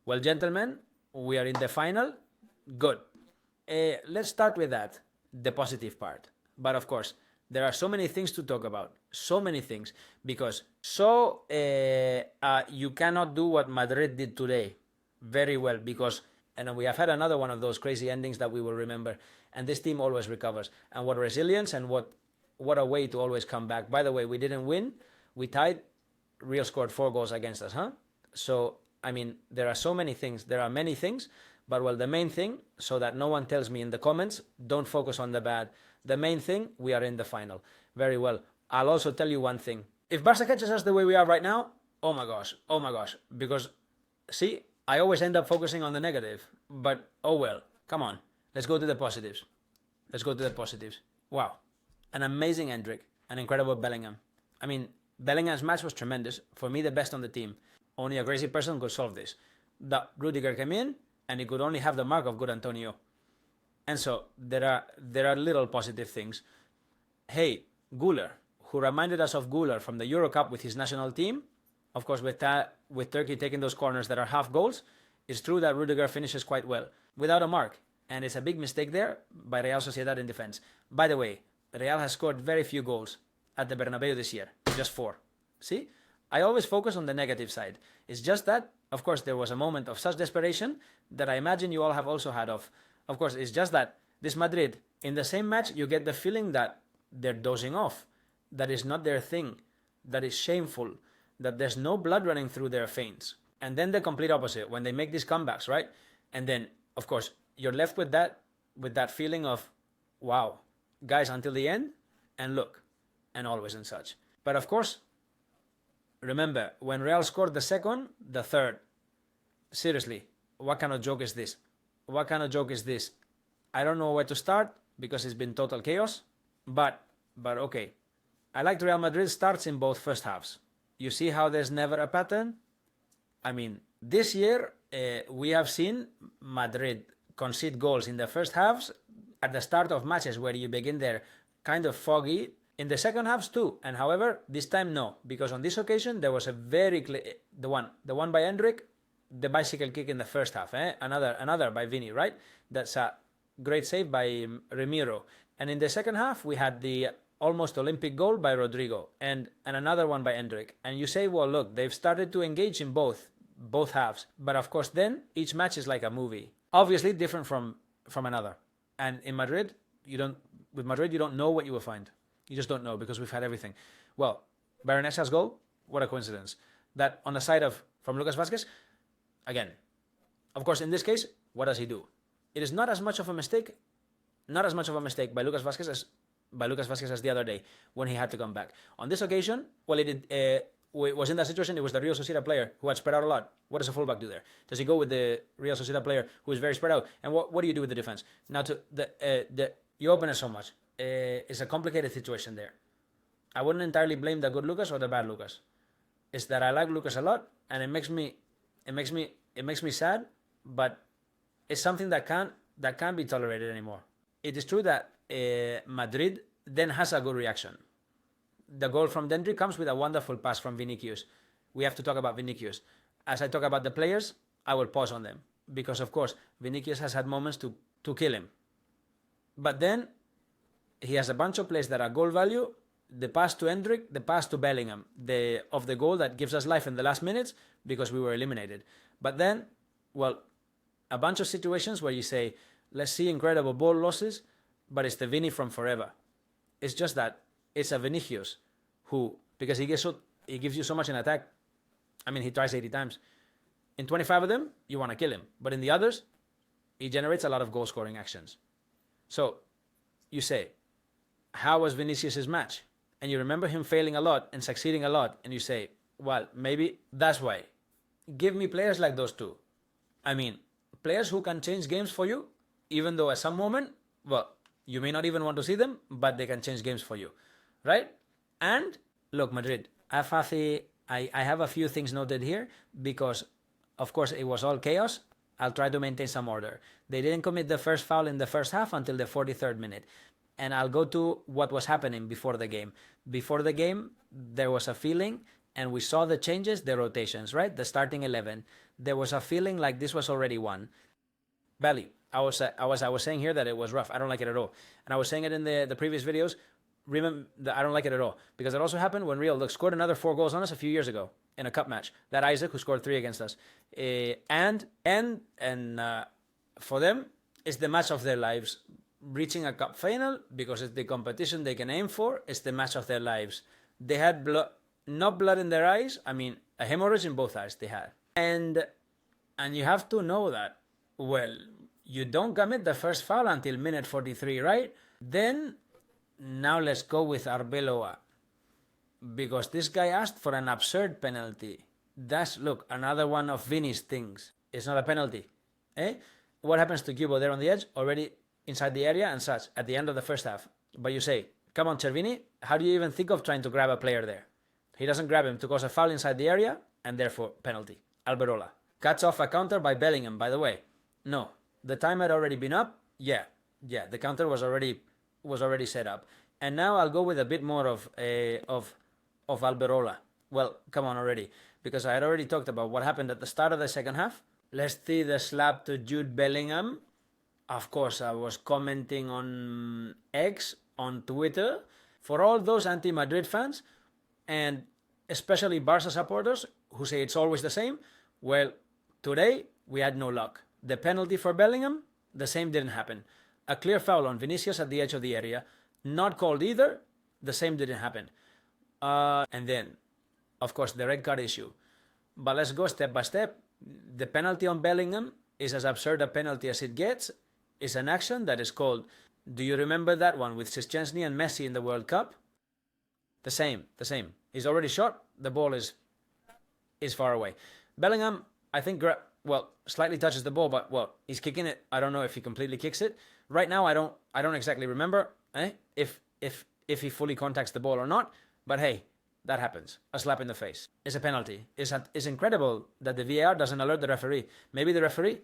Well, gentlemen, we are in the final. Good. Let's start with that, the positive part. But of course, there are so many things to talk about. So many things. Because you cannot do what Madrid did today very well. Because, and we have had another one of those crazy endings that we will remember. And this team always recovers. And what resilience and what a way to always come back. By the way, we didn't win. We tied. Real scored 4 goals against us, huh? So, I mean, there are so many things. There are many things. But, well, the main thing, so that no one tells me in the comments, don't focus on the bad. The main thing, we are in the final. Very well. I'll also tell you one thing. If Barca catches us the way we are right now, oh my gosh. Because, see, I always end up focusing on the negative. But, oh well. Come on. Let's go to the positives. Wow. An amazing Endrick. An incredible Bellingham. I mean, Bellingham's match was tremendous. For me, the best on the team. Only a crazy person could solve this. That Rüdiger came in, and he could only have the mark of good Antonio. And so, there are little positive things. Hey, Güler, who reminded us of Güler from the Euro Cup with his national team. Of course, with Turkey taking those corners that are half goals, it's true that Rüdiger finishes quite well, without a mark. And it's a big mistake there by Real Sociedad in defense. By the way, Real has scored very few goals at the Bernabeu this year. Just 4. See? I always focus on the negative side. It's just that, of course, there was a moment of such desperation that I imagine you all have also had of. Of course, it's just that this Madrid, in the same match, you get the feeling that they're dozing off. That is not their thing. That is shameful. That there's no blood running through their veins. And then the complete opposite, when they make these comebacks, right? And then, of course, you're left with that feeling of, wow, guys, until the end, and look, and always and such. But of course, remember, when Real scored the second, the third, seriously, what kind of joke is this? I don't know where to start because it's been total chaos, but okay. I liked Real Madrid starts in both first halves. You see how there's never a pattern? I mean, this year, we have seen Madrid concede goals in the first halves at the start of matches where you begin there kind of foggy. In the second halves too, and however, this time no, because on this occasion there was a very clear, the one by Endrick, the bicycle kick in the first half, another by Vini, right? That's a great save by Ramiro. And in the second half we had the almost Olympic goal by Rodrigo and another one by Endrick. And you say, well, look, they've started to engage in both halves, but of course then each match is like a movie, obviously different from another. And in Madrid, you don't know what you will find. You just don't know because we've had everything. Well, Baronesa's goal, what a coincidence. That on the side from Lucas Vázquez, again, of course, in this case, what does he do? It is not as much of a mistake by Lucas Vázquez as the other day when he had to come back. On this occasion, well, it was in that situation, it was the Real Sociedad player who had spread out a lot. What does a fullback do there? Does he go with the Real Sociedad player who is very spread out? And what do you do with the defense? Now, you open it so much. It's a complicated situation there. I wouldn't entirely blame the good Lucas or the bad Lucas. It's that I like Lucas a lot, and it makes me sad, but it's something that can't be tolerated anymore. It is true that Madrid then has a good reaction. The goal from Dendry comes with a wonderful pass from Vinicius. We have to talk about Vinicius. As I talk about the players, I will pause on them because, of course, Vinicius has had moments to kill him. But then he has a bunch of plays that are goal value. The pass to Endrick, the pass to Bellingham, of the goal that gives us life in the last minutes because we were eliminated. But then, well, a bunch of situations where you say, let's see incredible ball losses, but it's the Vini from forever. It's just that it's a Vinicius who, because he gives you so much in attack. I mean, he tries 80 times. In 25 of them, you want to kill him. But in the others, he generates a lot of goal-scoring actions. So, you say, how was Vinicius' match? And you remember him failing a lot and succeeding a lot, and you say, well, maybe that's why. Give me players like those two. I mean, players who can change games for you, even though at some moment, well, you may not even want to see them, but they can change games for you, right? And look, Madrid, I have a few things noted here because, of course, it was all chaos. I'll try to maintain some order. They didn't commit the first foul in the first half until the 43rd minute. And I'll go to what was happening before the game. Before the game, there was a feeling and we saw the changes, the rotations, right? The starting 11. There was a feeling like this was already won. Belly. I was saying here that it was rough. I don't like it at all. And I was saying it in the previous videos. Remember, I don't like it at all. Because it also happened when Real scored another 4 goals on us a few years ago in a cup match. That Isaac, who scored 3 against us. And for them, it's the match of their lives. Reaching a cup final, because it's the competition they can aim for, it's the match of their lives. They had not blood in their eyes. I mean, a hemorrhage in both eyes they had. And you have to know that, well, you don't commit the first foul until minute 43, right? Then, now let's go with Arbeloa. Because this guy asked for an absurd penalty. That's, look, another one of Vini's things. It's not a penalty. What happens to Cubo there on the edge? Already inside the area and such, at the end of the first half. But you say, come on, Cervini, how do you even think of trying to grab a player there? He doesn't grab him to cause a foul inside the area, and therefore, penalty. Alberola. Cuts off a counter by Bellingham, by the way. No. The time had already been up. Yeah, the counter was already set up. And now I'll go with a bit more of Alberola. Well, come on already, because I had already talked about what happened at the start of the second half. Let's see the slap to Jude Bellingham. Of course, I was commenting on X, on Twitter, for all those anti-Madrid fans, and especially Barca supporters who say it's always the same. Well, today we had no luck. The penalty for Bellingham, the same didn't happen. A clear foul on Vinicius at the edge of the area, not called either, the same didn't happen. And then, of course, the red card issue. But let's go step by step. The penalty on Bellingham is as absurd a penalty as it gets. It's an action that is called, do you remember that one with Szczęsny and Messi in the World Cup? The same. He's already shot, the ball is far away. Bellingham, I think, slightly touches the ball, but, well, he's kicking it. I don't know if he completely kicks it. Right now, I don't exactly remember if he fully contacts the ball or not, but hey, that happens. A slap in the face. It's a penalty. It's incredible that the VAR doesn't alert the referee. Maybe the referee,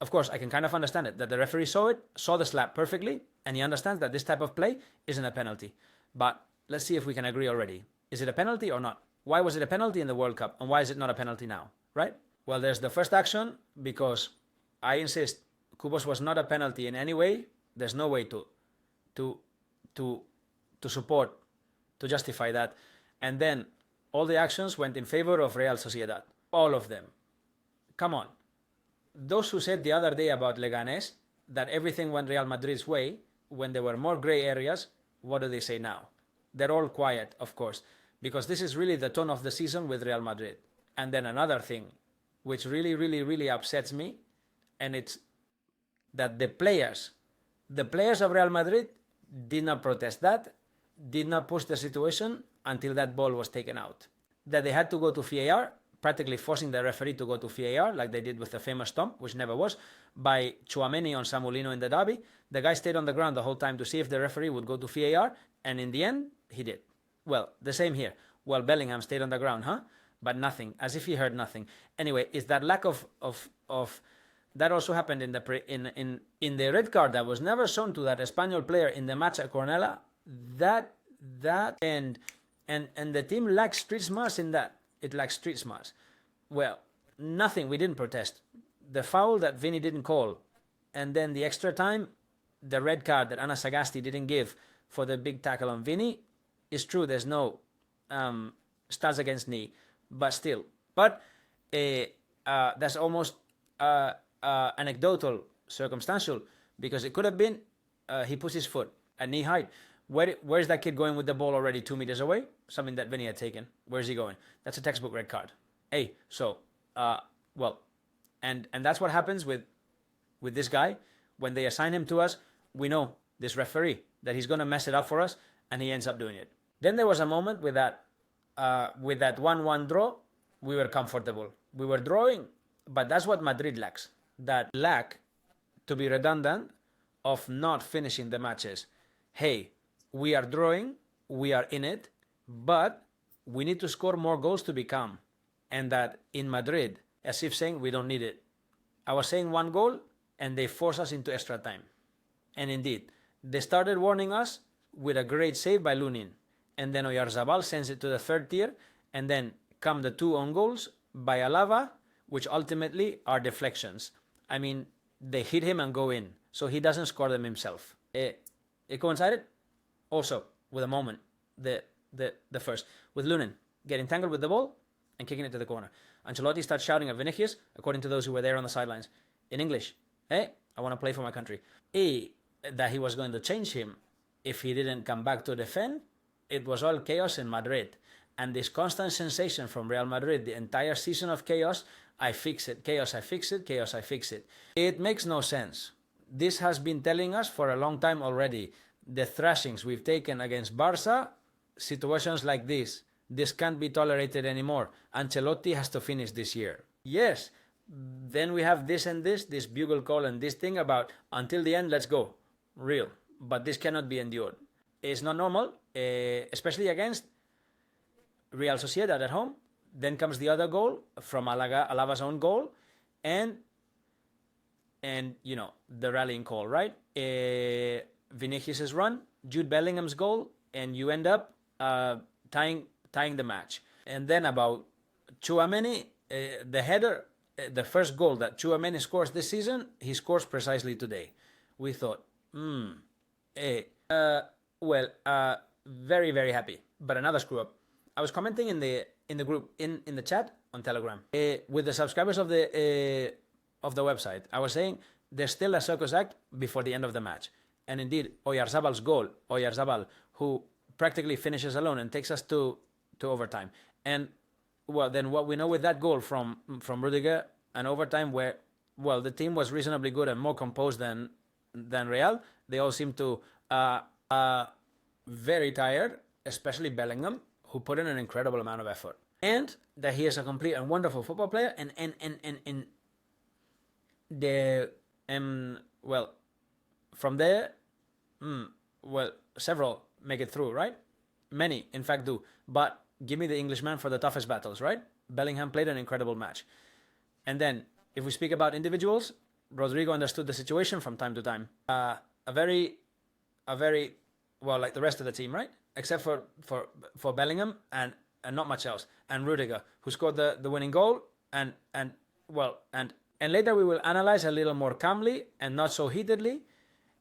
of course, I can kind of understand it, that the referee saw the slap perfectly, and he understands that this type of play isn't a penalty. But let's see if we can agree already. Is it a penalty or not? Why was it a penalty in the World Cup, and why is it not a penalty now, right? Well, there's the first action, because I insist, Kubos was not a penalty in any way. There's no way to support, to justify that. And then all the actions went in favor of Real Sociedad. All of them. Come on. Those who said the other day about Leganés that everything went Real Madrid's way, when there were more gray areas, what do they say now? They're all quiet, of course, because this is really the tone of the season with Real Madrid. And then another thing, which really, really, really upsets me, and it's that the players of Real Madrid did not protest that, did not push the situation until that ball was taken out. That they had to go to VAR, practically forcing the referee to go to VAR, like they did with the famous stomp, which never was, by Tchouaméni on Samulino in the derby. The guy stayed on the ground the whole time to see if the referee would go to VAR, and in the end, he did. Well, the same here. Well, Bellingham stayed on the ground, but nothing, as if he heard nothing. Anyway, it's that lack of that also happened in the red card that was never shown to that Espanyol player in the match at Cornella. That and the team lacks street smarts in that. It lacks street smarts. Well, nothing. We didn't protest. The foul that Vini didn't call, and then the extra time, the red card that Ana Sagasti didn't give for the big tackle on Vini, is true. There's no stars against knee, but still. But that's almost anecdotal, circumstantial, because it could have been he puts his foot at knee height. Where's that kid going with the ball already 2 meters away? Something that Vinny had taken. Where's he going? That's a textbook red card. Hey, so, and that's what happens with this guy. When they assign him to us, we know this referee, that he's going to mess it up for us, and he ends up doing it. Then there was a moment with that 1-1 draw, we were comfortable. We were drawing, but that's what Madrid lacks. That lack, to be redundant, of not finishing the matches. Hey, we are drawing, we are in it, but we need to score more goals to be calm. And that in Madrid, as if saying we don't need it. I was saying 1 goal, and they force us into extra time. And indeed, they started warning us with a great save by Lunin. And then Oyarzabal sends it to the third tier, and then come the 2 own goals by Alava, which ultimately are deflections. I mean, they hit him and go in, so he doesn't score them himself. It coincided also with a moment, the first, with Lunin getting tangled with the ball and kicking it to the corner. Ancelotti starts shouting at Vinicius, according to those who were there on the sidelines, in English, hey, I want to play for my country. That he was going to change him if he didn't come back to defend. It was all chaos in Madrid. And this constant sensation from Real Madrid, the entire season of chaos, I fix it, chaos, I fix it, chaos, I fix it. It makes no sense. This has been telling us for a long time already. The thrashings we've taken against Barca, situations like this can't be tolerated anymore. Ancelotti has to finish this year. Yes, then we have this and this bugle call and this thing about until the end, let's go. Real. But this cannot be endured. It's not normal, especially against Real Sociedad at home. Then comes the other goal from Alava's own goal, and you know, the rallying call, right? Vinicius' run, Jude Bellingham's goal, and you end up tying the match. And then about Tchouaméni, the header, the first goal that Tchouaméni scores this season, he scores precisely today. We thought, very, very happy. But another screw up. I was commenting in the group, in the chat on Telegram, with the subscribers of the website. I was saying there's still a circus act before the end of the match. And indeed, Oyarzábal's goal, who practically finishes alone and takes us to overtime. And well, then what we know with that goal from Rüdiger and overtime, where the team was reasonably good and more composed than Real. They all seemed to very tired, especially Bellingham, who put in an incredible amount of effort. And that he is a complete and wonderful football player, and from there, several make it through, right? Many, in fact, do. But give me the Englishman for the toughest battles, right? Bellingham played an incredible match. And then, if we speak about individuals, Rodrigo understood the situation from time to time. A very, like the rest of the team, right? Except for Bellingham and not much else. And Rüdiger, who scored the winning goal, and later we will analyze a little more calmly and not so heatedly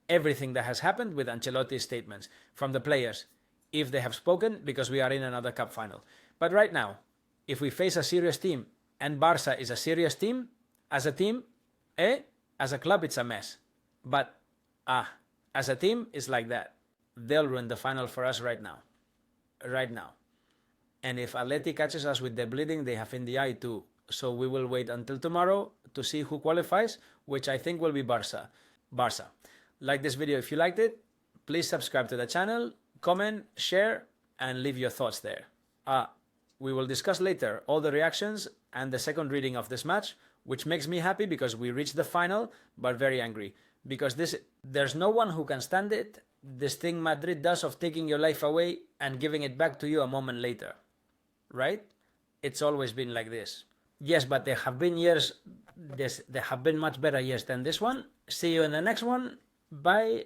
everything that has happened with Ancelotti's statements from the players, if they have spoken, because we are in another cup final. But right now, if we face a serious team, and Barca is a serious team, as a team, as a club, it's a mess. But as a team, it's like that. They'll ruin the final for us right now. Right now. And if Atleti catches us with the bleeding, they have in the eye too. So we will wait until tomorrow to see who qualifies, which I think will be Barca. Like this video if you liked it. Please subscribe to the channel, comment, share, and leave your thoughts there. We will discuss later all the reactions and the second reading of this match, which makes me happy because we reached the final, but very angry. Because there's no one who can stand it, this thing Madrid does of taking your life away and giving it back to you a moment later. Right? It's always been like this. Yes, but there have been years, there have been much better years than this one. See you in the next one. Bye.